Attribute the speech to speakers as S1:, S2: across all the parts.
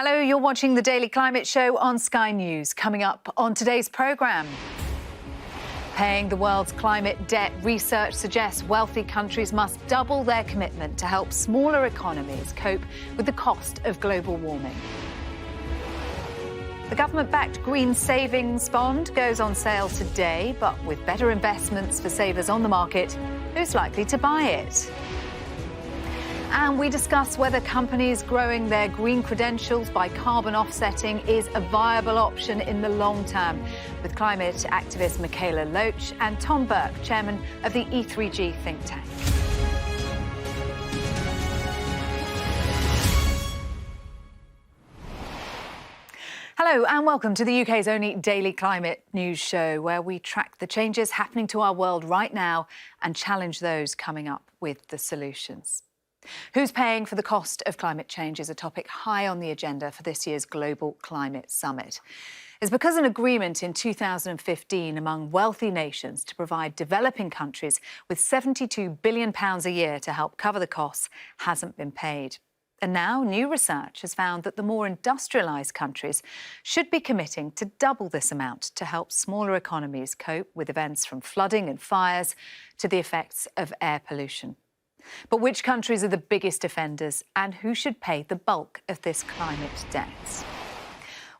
S1: Hello, you're watching the Daily Climate Show on Sky News. Coming up on today's programme. Paying the world's climate debt, research suggests wealthy countries must double their commitment to help smaller economies cope with the cost of global warming. The government-backed Green Savings Bond goes on sale today, but with better investments for savers on the market, who's likely to buy it? And we discuss whether companies growing their green credentials by carbon offsetting is a viable option in the long term, with climate activist Michaela Loach and Tom Burke, chairman of the E3G think tank. Hello and welcome to the UK's only daily climate news show, where we track the changes happening to our world right now and challenge those coming up with the solutions. Who's paying for the cost of climate change is a topic high on the agenda for this year's Global Climate Summit. It's because an agreement in 2015 among wealthy nations to provide developing countries with £72 billion a year to help cover the costs hasn't been paid. And now new research has found that the more industrialised countries should be committing to double this amount to help smaller economies cope with events from flooding and fires to the effects of air pollution. But which countries are the biggest offenders and who should pay the bulk of this climate debt?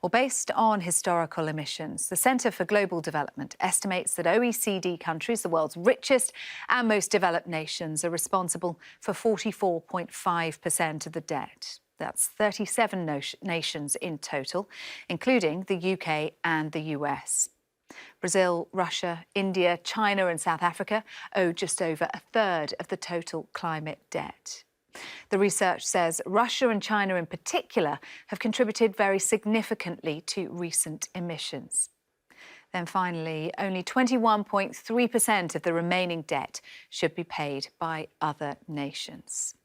S1: Well, based on historical emissions, the Centre for Global Development estimates that OECD countries, the world's richest and most developed nations, are responsible for 44.5% of the debt. That's 37 nations in total, including the UK and the US. Brazil, Russia, India, China and South Africa owe just over a third of the total climate debt. The research says Russia and China in particular have contributed very significantly to recent emissions. Then finally, only 21.3% of the remaining debt should be paid by other nations.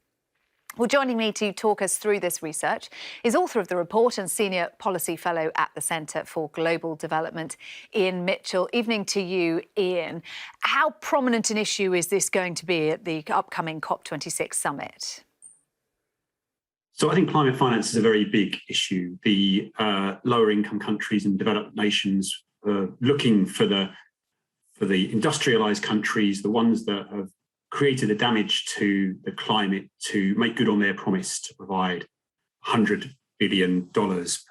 S1: Well, joining me to talk us through this research is author of the report and Senior Policy Fellow at the Centre for Global Development, Ian Mitchell. Evening to you, Ian. How prominent an issue is this going to be at the upcoming COP26 summit?
S2: So I think climate finance is a very big issue. The lower income countries and developed nations are looking for the industrialised countries, the ones that have created the damage to the climate, to make good on their promise to provide $100 billion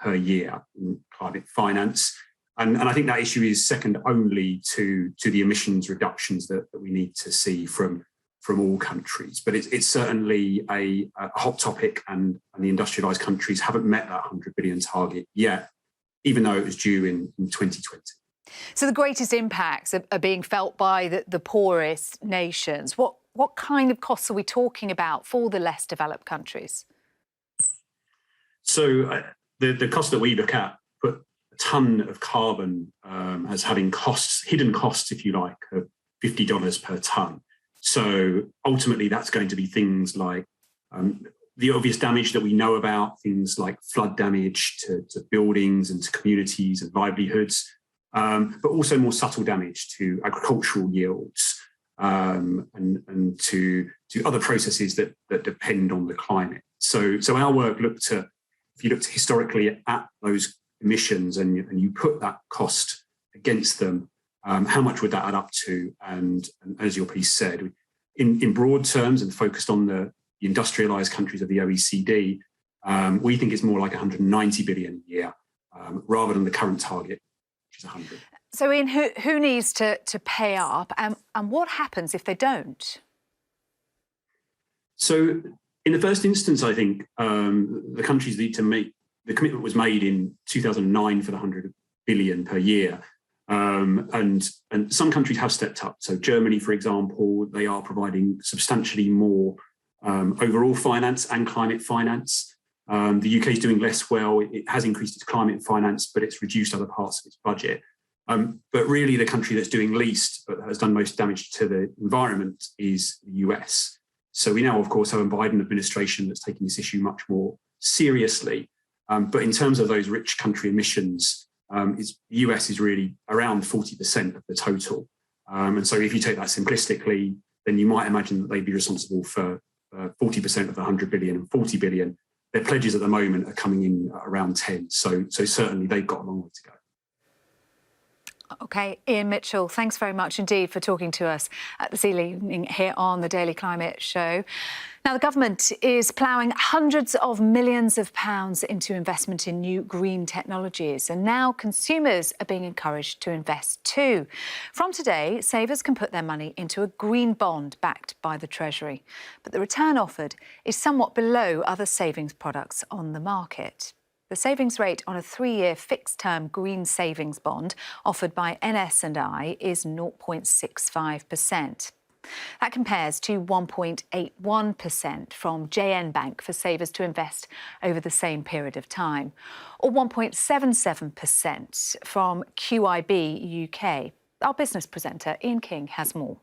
S2: per year in climate finance. And I think that issue is second only to the emissions reductions that we need to see from all countries. But it's certainly a hot topic, and the industrialised countries haven't met that 100 billion target yet, even though it was due in 2020.
S1: So the greatest impacts are being felt by the poorest nations. What kind of costs are we talking about for the less developed countries?
S2: So the cost that we look at put a tonne of carbon as having costs, hidden costs, if you like, of $50 per tonne. So ultimately, that's going to be things like the obvious damage that we know about, things like flood damage to buildings and to communities and livelihoods. But also more subtle damage to agricultural yields and to other processes that depend on the climate. So our work if you looked historically at those emissions and you put that cost against them, how much would that add up to? And as your piece said, in broad terms and focused on the industrialised countries of the OECD, we think it's more like 190 billion a year rather than the current target. 100.
S1: So, Ian, who needs to pay up, and what happens if they don't?
S2: So, in the first instance, I think the countries need to make the commitment was made in 2009 for the 100 billion per year, and some countries have stepped up. So, Germany, for example, they are providing substantially more overall finance and climate finance. The UK is doing less well. It has increased its climate finance, but it's reduced other parts of its budget. But really, the country that's doing least, but has done most damage to the environment, is the US. So we now, of course, have a Biden administration that's taking this issue much more seriously. But in terms of those rich country emissions, the US is really around 40% of the total. And so if you take that simplistically, then you might imagine that they'd be responsible for 40% of the 100 billion and 40 billion their pledges at the moment are coming in around 10. So certainly they've got a long way to go.
S1: OK, Ian Mitchell, thanks very much indeed for talking to us this evening here on the Daily Climate Show. Now, the government is ploughing hundreds of millions of pounds into investment in new green technologies, and now consumers are being encouraged to invest too. From today, savers can put their money into a green bond backed by the Treasury, but the return offered is somewhat below other savings products on the market. The savings rate on a 3-year fixed-term green savings bond offered by NS&I is 0.65%. That compares to 1.81% from JN Bank for savers to invest over the same period of time, or 1.77% from QIB UK. Our business presenter, Ian King, has more.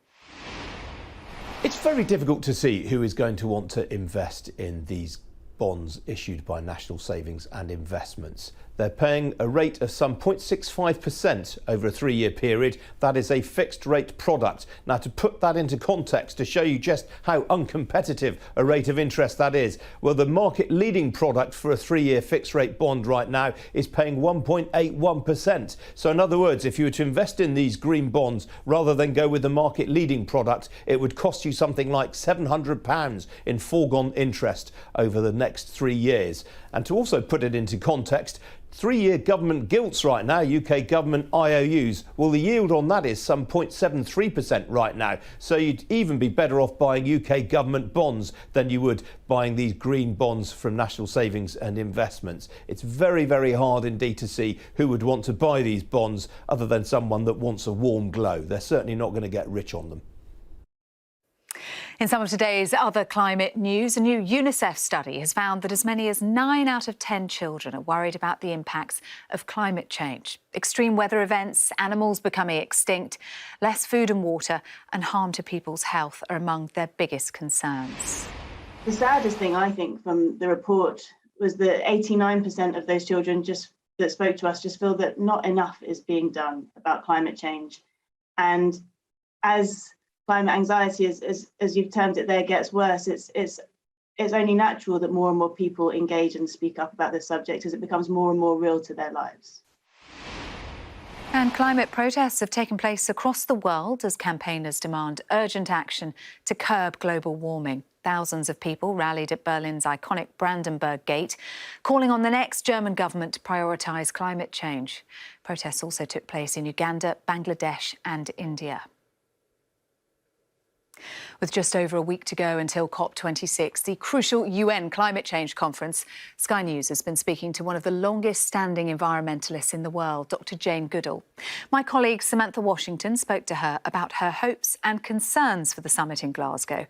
S3: It's very difficult to see who is going to want to invest in these bonds issued by National Savings and Investments. They're paying a rate of some 0.65% over a 3-year period. That is a fixed rate product. Now, to put that into context, to show you just how uncompetitive a rate of interest that is, well, the market leading product for a 3-year fixed rate bond right now is paying 1.81%. So in other words, if you were to invest in these green bonds rather than go with the market leading product, it would cost you something like £700 in foregone interest over the next 3 years. And to also put it into context, 3-year government gilts right now, UK government IOUs, well, the yield on that is some 0.73% right now. So you'd even be better off buying UK government bonds than you would buying these green bonds from National Savings and Investments. It's very, very hard indeed to see who would want to buy these bonds other than someone that wants a warm glow. They're certainly not going to get rich on them.
S1: In some of today's other climate news, a new UNICEF study has found that as many as 9 out of 10 children are worried about the impacts of climate change. Extreme weather events, animals becoming extinct, less food and water, and harm to people's health are among their biggest concerns.
S4: The saddest thing, I think, from the report was that 89% of those children that spoke to us just feel that not enough is being done about climate change. And as climate anxiety, as you've termed it there, gets worse, it's only natural that more and more people engage and speak up about this subject as it becomes more and more real to their lives.
S1: And climate protests have taken place across the world as campaigners demand urgent action to curb global warming. Thousands of people rallied at Berlin's iconic Brandenburg Gate, calling on the next German government to prioritise climate change. Protests also took place in Uganda, Bangladesh and India. With just over a week to go until COP26, the crucial UN climate change conference, Sky News has been speaking to one of the longest-standing environmentalists in the world, Dr. Jane Goodall. My colleague Samantha Washington spoke to her about her hopes and concerns for the summit in Glasgow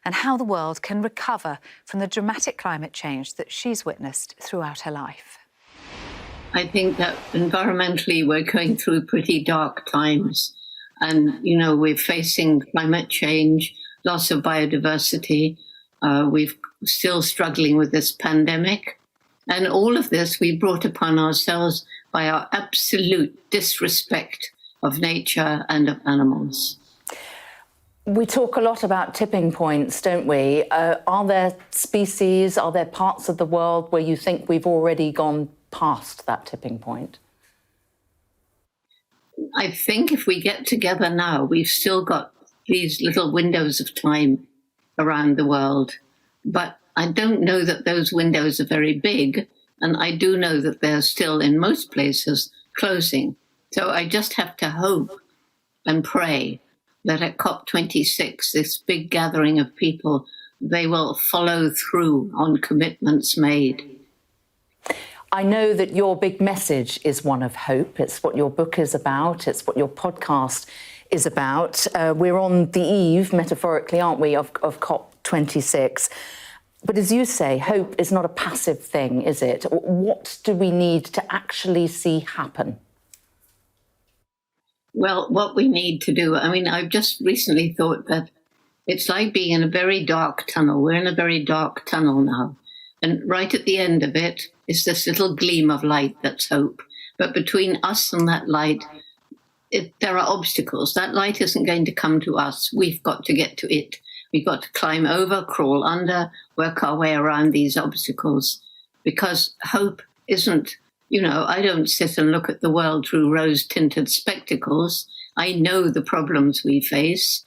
S1: and how the world can recover from the dramatic climate change that she's witnessed throughout her life.
S5: I think that environmentally we're going through pretty dark times. And, you know, we're facing climate change, loss of biodiversity. We're still struggling with this pandemic. And all of this we brought upon ourselves by our absolute disrespect of nature and of animals.
S6: We talk a lot about tipping points, don't we? Are there species, are there parts of the world where you think we've already gone past that tipping point?
S5: I think if we get together now, we've still got these little windows of time around the world. But I don't know that those windows are very big. And I do know that they're still, in most places, closing. So I just have to hope and pray that at COP26, this big gathering of people, they will follow through on commitments made.
S6: I know that your big message is one of hope. It's what your book is about. It's what your podcast is about. We're on the eve, metaphorically, aren't we, of COP26. But as you say, hope is not a passive thing, is it? What do we need to actually see happen?
S5: Well, what we need to do, I mean, I've just recently thought that it's like being in a very dark tunnel. We're in a very dark tunnel now. And right at the end of it is this little gleam of light that's hope. But between us and that light, there are obstacles. That light isn't going to come to us. We've got to get to it. We've got to climb over, crawl under, work our way around these obstacles. because hope isn't, I don't sit and look at the world through rose-tinted spectacles. I know the problems we face,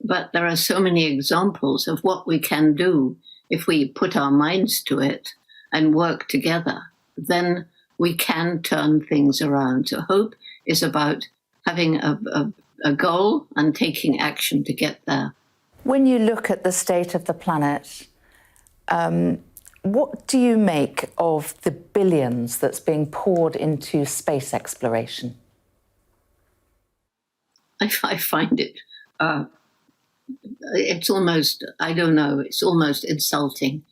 S5: but there are so many examples of what we can do if we put our minds to it and work together. Then we can turn things around. So hope is about having a goal and taking action to get there.
S6: When you look at the state of the planet, what do you make of the billions that's being poured into space exploration?
S5: I find it, it's almost, I don't know, it's almost insulting.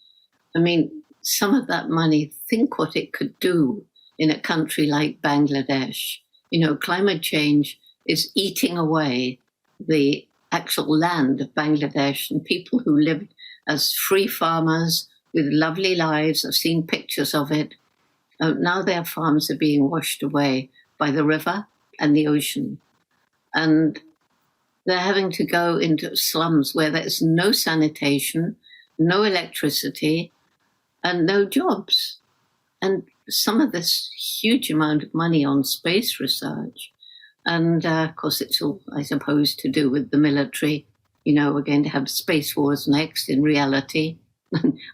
S5: I mean, some of that money, think what it could do in a country like Bangladesh. Climate change is eating away the actual land of Bangladesh, and people who lived as free farmers with lovely lives. I've seen pictures of it. Now their farms are being washed away by the river and the ocean. And they're having to go into slums where there's no sanitation, no electricity, and no jobs. And some of this huge amount of money on space research. And of course, it's all, I suppose, to do with the military. We're going to have space wars next in reality.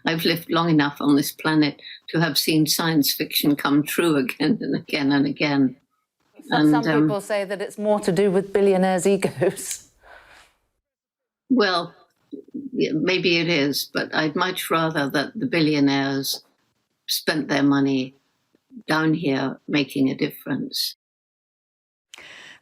S5: I've lived long enough on this planet to have seen science fiction come true again and again and again.
S6: Some people say that it's more to do with billionaires' egos.
S5: Well, maybe it is, but I'd much rather that the billionaires spent their money down here making a difference.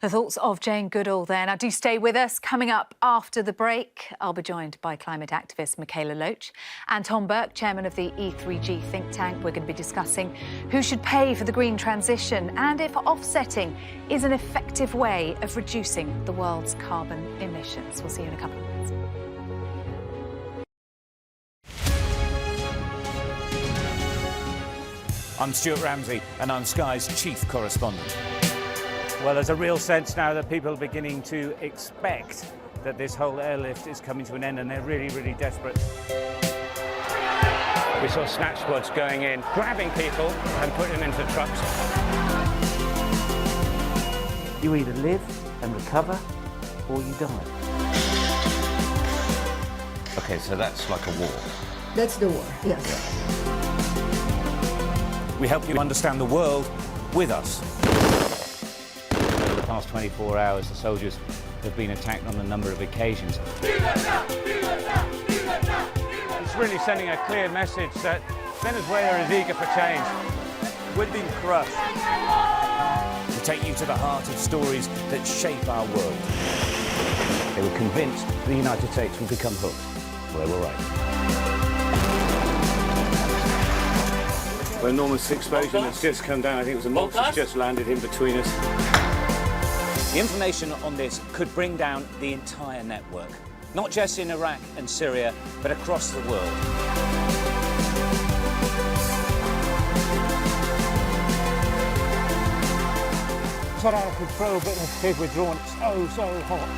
S1: The thoughts of Jane Goodall there. Now, do stay with us. Coming up after the break, I'll be joined by climate activist Michaela Loach and Tom Burke, chairman of the E3G think tank. We're going to be discussing who should pay for the green transition and if offsetting is an effective way of reducing the world's carbon emissions. We'll see you in a couple of minutes.
S7: I'm Stuart Ramsey and I'm Sky's chief correspondent.
S8: Well, there's a real sense now that people are beginning to expect that this whole airlift is coming to an end, and they're really, really desperate. We saw snatch squads going in, grabbing people and putting them into trucks. You either live and recover, or you die.
S7: Okay, so that's like a war.
S9: That's the war, yes.
S7: We help you understand the world with us.
S8: Over the past 24 hours, the soldiers have been attacked on a number of occasions. It's really sending a clear message that Venezuela is eager for change. We've been crushed.
S7: To take you to the heart of stories that shape our world.
S8: They were convinced the United States would become hooked. Well, they were right. An enormous explosion has just come down. I think it was a monster that's just landed in between us.
S7: The information on this could bring down the entire network, not just in Iraq and Syria, but across the world.
S8: Thought I could throw a bit of head withdrawn. It's so hot.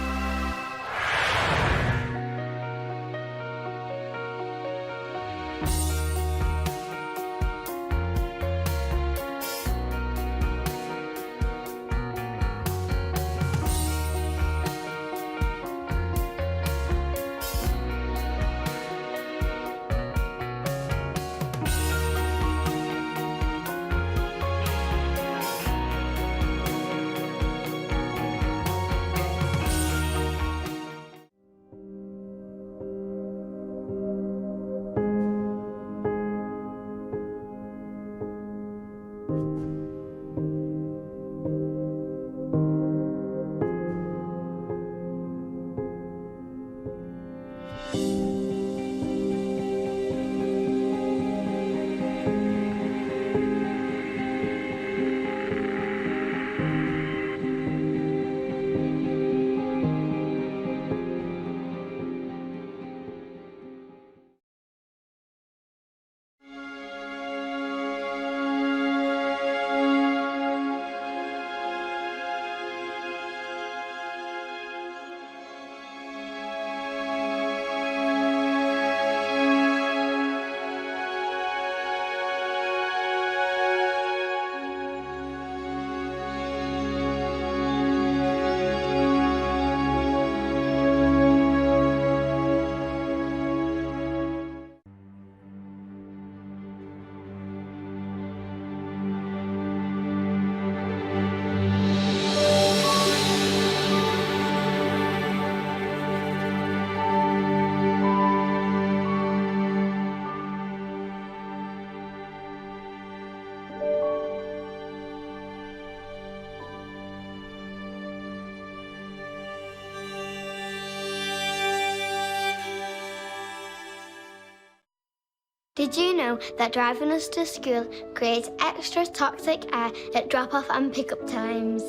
S10: Did you know that driving us to school creates extra toxic air at drop-off and pick-up times?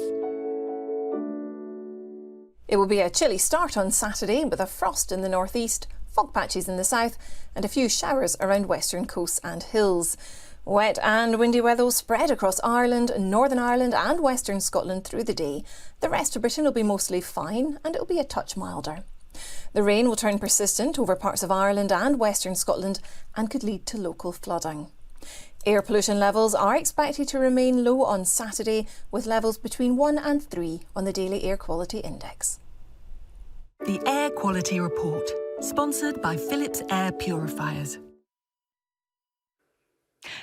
S11: It will be a chilly start on Saturday with a frost in the northeast, fog patches in the south and a few showers around western coasts and hills. Wet and windy weather will spread across Ireland, Northern Ireland and Western Scotland through the day. The rest of Britain will be mostly fine and it will be a touch milder. The rain will turn persistent over parts of Ireland and Western Scotland and could lead to local flooding. Air pollution levels are expected to remain low on Saturday, with levels between 1 and 3 on the Daily Air Quality Index.
S12: The Air Quality Report, sponsored by Philips Air Purifiers.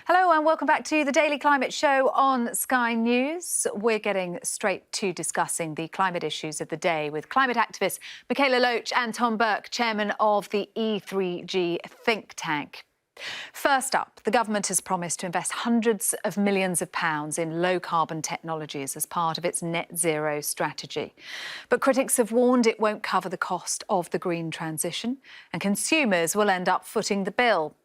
S1: Hello and welcome back to the Daily Climate Show on Sky News. We're getting straight to discussing the climate issues of the day with climate activists Michaela Loach and Tom Burke, chairman of the E3G think tank. First up, the government has promised to invest hundreds of millions of pounds in low-carbon technologies as part of its net zero strategy. But critics have warned it won't cover the cost of the green transition and consumers will end up footing the bill.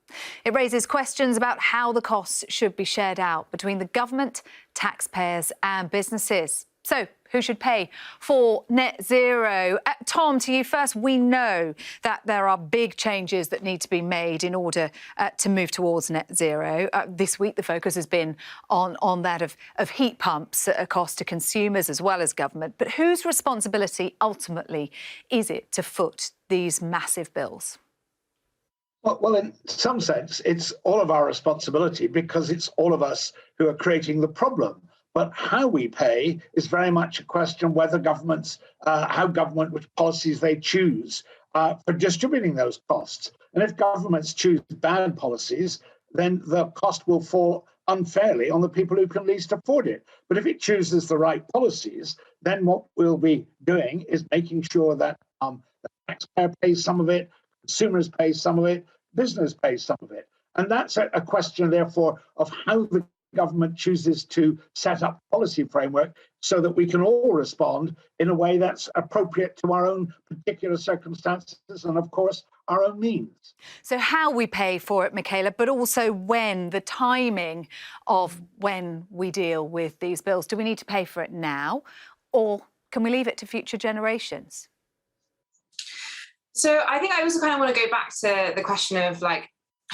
S1: It raises questions about how the costs should be shared out between the government, taxpayers and businesses. So, who should pay for net zero? Tom, to you first. We know that there are big changes that need to be made in order to move towards net zero. This week, the focus has been on that of heat pumps, a cost to consumers as well as government. But whose responsibility ultimately is it to foot these massive bills?
S13: Well, in some sense, it's all of our responsibility because it's all of us who are creating the problem. But how we pay is very much a question whether governments, which policies they choose for distributing those costs. And if governments choose bad policies, then the cost will fall unfairly on the people who can least afford it. But if it chooses the right policies, then what we'll be doing is making sure that the taxpayer pays some of it, consumers pay some of it, business pays some of it. And that's a question, therefore, of how the government chooses to set up policy framework so that we can all respond in a way that's appropriate to our own particular circumstances and, of course, our own means.
S1: So how we pay for it, Michaela, but also when, the timing of when we deal with these bills. Do we need to pay for it now or can we leave it to future generations?
S14: So I think I also kind of want to go back to the question of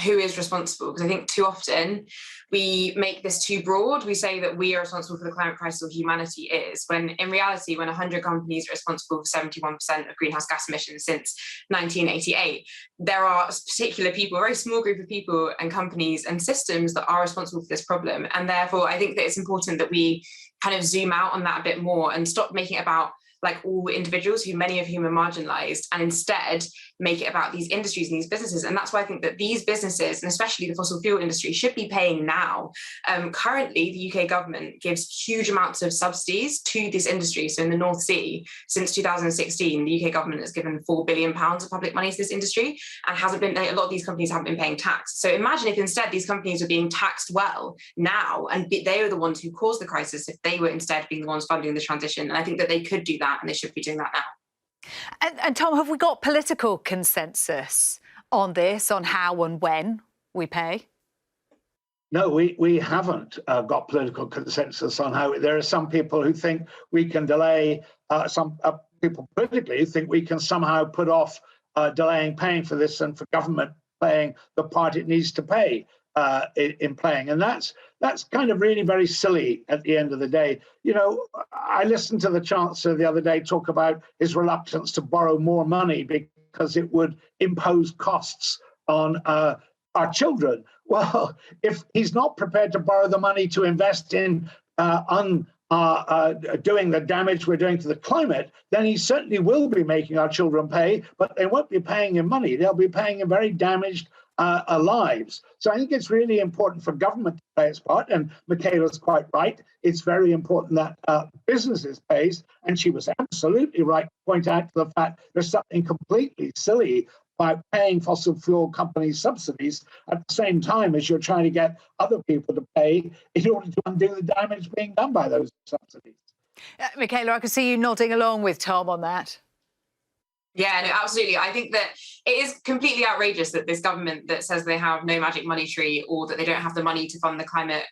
S14: who is responsible? Because I think too often we make this too broad. We say that we are responsible for the climate crisis or humanity is, when in reality, when 100 companies are responsible for 71% of greenhouse gas emissions since 1988, there are particular people, a very small group of people and companies and systems that are responsible for this problem. And therefore, I think that it's important that we kind of zoom out on that a bit more and stop making it about all individuals, many of whom are marginalised, and instead make it about these industries and these businesses. And that's why I think that these businesses, and especially the fossil fuel industry, should be paying now. Currently, the UK government gives huge amounts of subsidies to this industry. So in the North Sea, since 2016, the UK government has given £4 billion of public money to this industry and a lot of these companies haven't been paying tax. So imagine if instead these companies are being taxed well now, and they are the ones who caused the crisis, if they were instead being the ones funding the transition. And I think that they could do that, and they should be doing that now.
S1: And Tom, have we got political consensus on this, on how and when we pay?
S13: No, we haven't got political consensus on how. There are some people who think we can delay, some people politically who think we can somehow put off delaying paying for this and for government playing the part it needs to pay in playing. And that's kind of really very silly at the end of the day. You know, I listened to the Chancellor the other day talk about his reluctance to borrow more money because it would impose costs on our children. Well, if he's not prepared to borrow the money to invest in doing the damage we're doing to the climate, then he certainly will be making our children pay, but they won't be paying him money. They'll be paying him very damaged lives. So I think it's really important for government to play its part, and Michaela's quite right. It's very important that businesses pays, and she was absolutely right to point out to the fact there's something completely silly by paying fossil fuel companies subsidies at the same time as you're trying to get other people to pay in order to undo the damage being done by those subsidies.
S1: Michaela, I could see you nodding along with Tom on that.
S14: Yeah, no, absolutely. I think that it is completely outrageous that this government that says they have no magic money tree or that they don't have the money to fund the climate,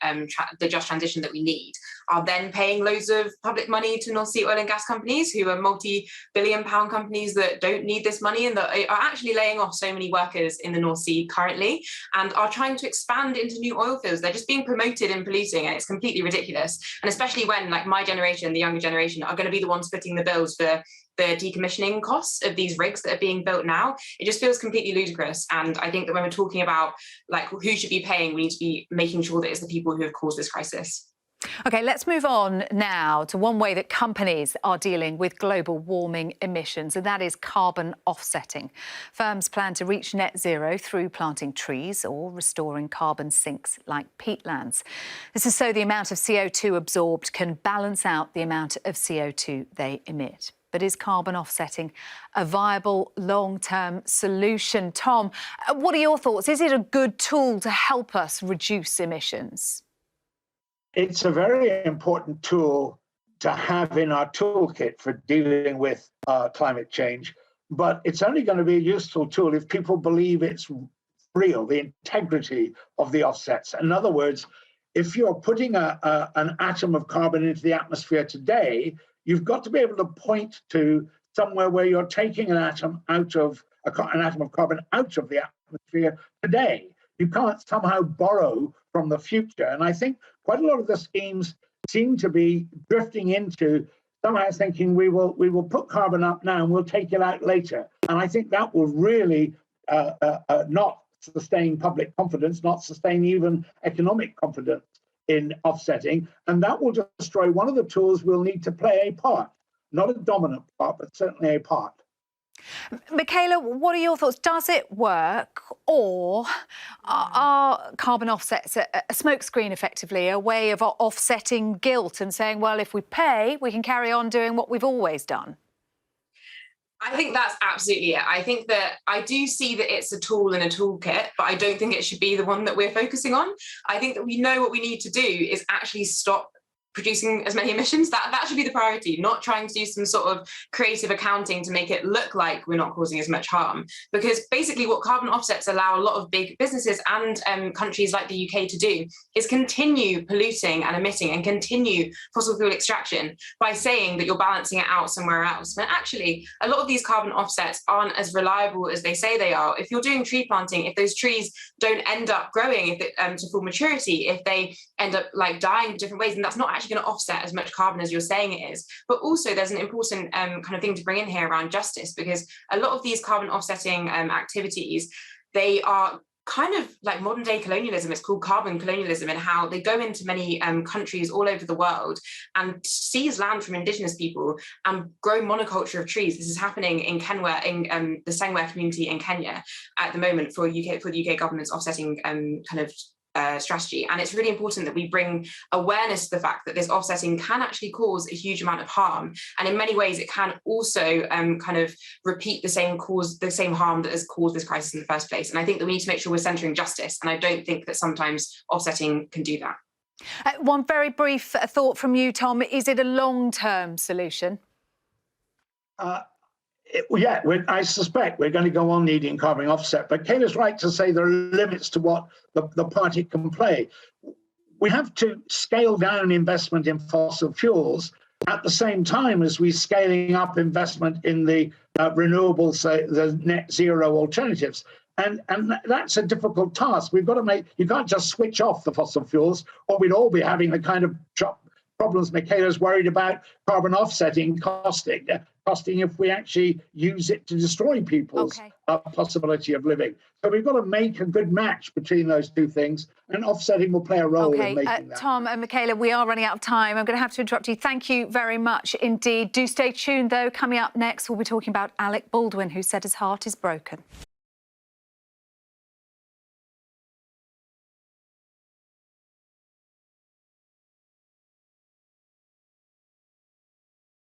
S14: the just transition that we need, are then paying loads of public money to North Sea oil and gas companies who are multi-billion-pound companies that don't need this money and that are actually laying off so many workers in the North Sea currently and are trying to expand into new oil fields. They're just being promoted and polluting, and it's completely ridiculous. And especially when, like, my generation, the younger generation, are going to be the ones footing the bills for the decommissioning costs of these rigs that are being built now. It just feels completely ludicrous. And I think that when we're talking about like who should be paying, we need to be making sure that it's the people who have caused this crisis.
S1: OK, let's move on now to one way that companies are dealing with global warming emissions, and that is carbon offsetting. Firms plan to reach net zero through planting trees or restoring carbon sinks like peatlands. This is so the amount of CO2 absorbed can balance out the amount of CO2 they emit. But is carbon offsetting a viable long-term solution? Tom, what are your thoughts? Is it a good tool to help us reduce emissions?
S13: It's a very important tool to have in our toolkit for dealing with climate change, but it's only going to be a useful tool if people believe it's real, the integrity of the offsets. In other words, if you're putting an atom of carbon into the atmosphere today, you've got to be able to point to somewhere where you're taking an atom of carbon out of the atmosphere today. You can't somehow borrow from the future. And I think quite a lot of the schemes seem to be drifting into somehow thinking we will put carbon up now and we'll take it out later. And I think that will really not sustain public confidence, not sustain even economic confidence in offsetting, and that will destroy one of the tools we'll need to play a part, not a dominant part, but certainly a part.
S1: Michaela, what are your thoughts? Does it work, or are carbon offsets a smokescreen, effectively, a way of offsetting guilt and saying, well, if we pay, we can carry on doing what we've always done?
S14: I think that's absolutely it. I think that I do see that it's a tool in a toolkit, but I don't think it should be the one that we're focusing on. I think that we know what we need to do is actually stop producing as many emissions. That should be the priority, not trying to do some sort of creative accounting to make it look like we're not causing as much harm. Because basically what carbon offsets allow a lot of big businesses and countries like the UK to do is continue polluting and emitting and continue fossil fuel extraction by saying that you're balancing it out somewhere else. When actually, a lot of these carbon offsets aren't as reliable as they say they are. If you're doing tree planting, if those trees don't end up growing to full maturity, if they end up like dying in different ways, then that's not actually going to offset as much carbon as you're saying it is. But also there's an important kind of thing to bring in here around justice, because a lot of these carbon offsetting activities, they are kind of like modern day colonialism. It's called carbon colonialism, and how they go into many countries all over the world and seize land from indigenous people and grow monoculture of trees. This is happening in Kenwa, in the Sengwer community in Kenya at the moment for the UK government's offsetting kind of strategy. And it's really important that we bring awareness to the fact that this offsetting can actually cause a huge amount of harm, and in many ways it can also kind of repeat the same harm that has caused this crisis in the first place. And I think that we need to make sure we're centering justice, and I don't think that sometimes offsetting can do that.
S1: One very brief thought from you, Tom. Is it a long-term solution?
S13: Yeah, I suspect we're going to go on needing carbon offset, but Kayla's right to say there are limits to what the party can play. We have to scale down investment in fossil fuels at the same time as we're scaling up investment in the renewables, the net zero alternatives. And that's a difficult task. We've got to you can't just switch off the fossil fuels, or we'd all be having the kind of problems Michaela's worried about carbon offsetting costing if we actually use it to destroy people's possibility of living. So we've got to make a good match between those two things, and offsetting will play a role in making that.
S1: Tom and Michaela, we are running out of time. I'm going to have to interrupt you. Thank you very much indeed. Do stay tuned, though. Coming up next, we'll be talking about Alec Baldwin, who said his heart is broken.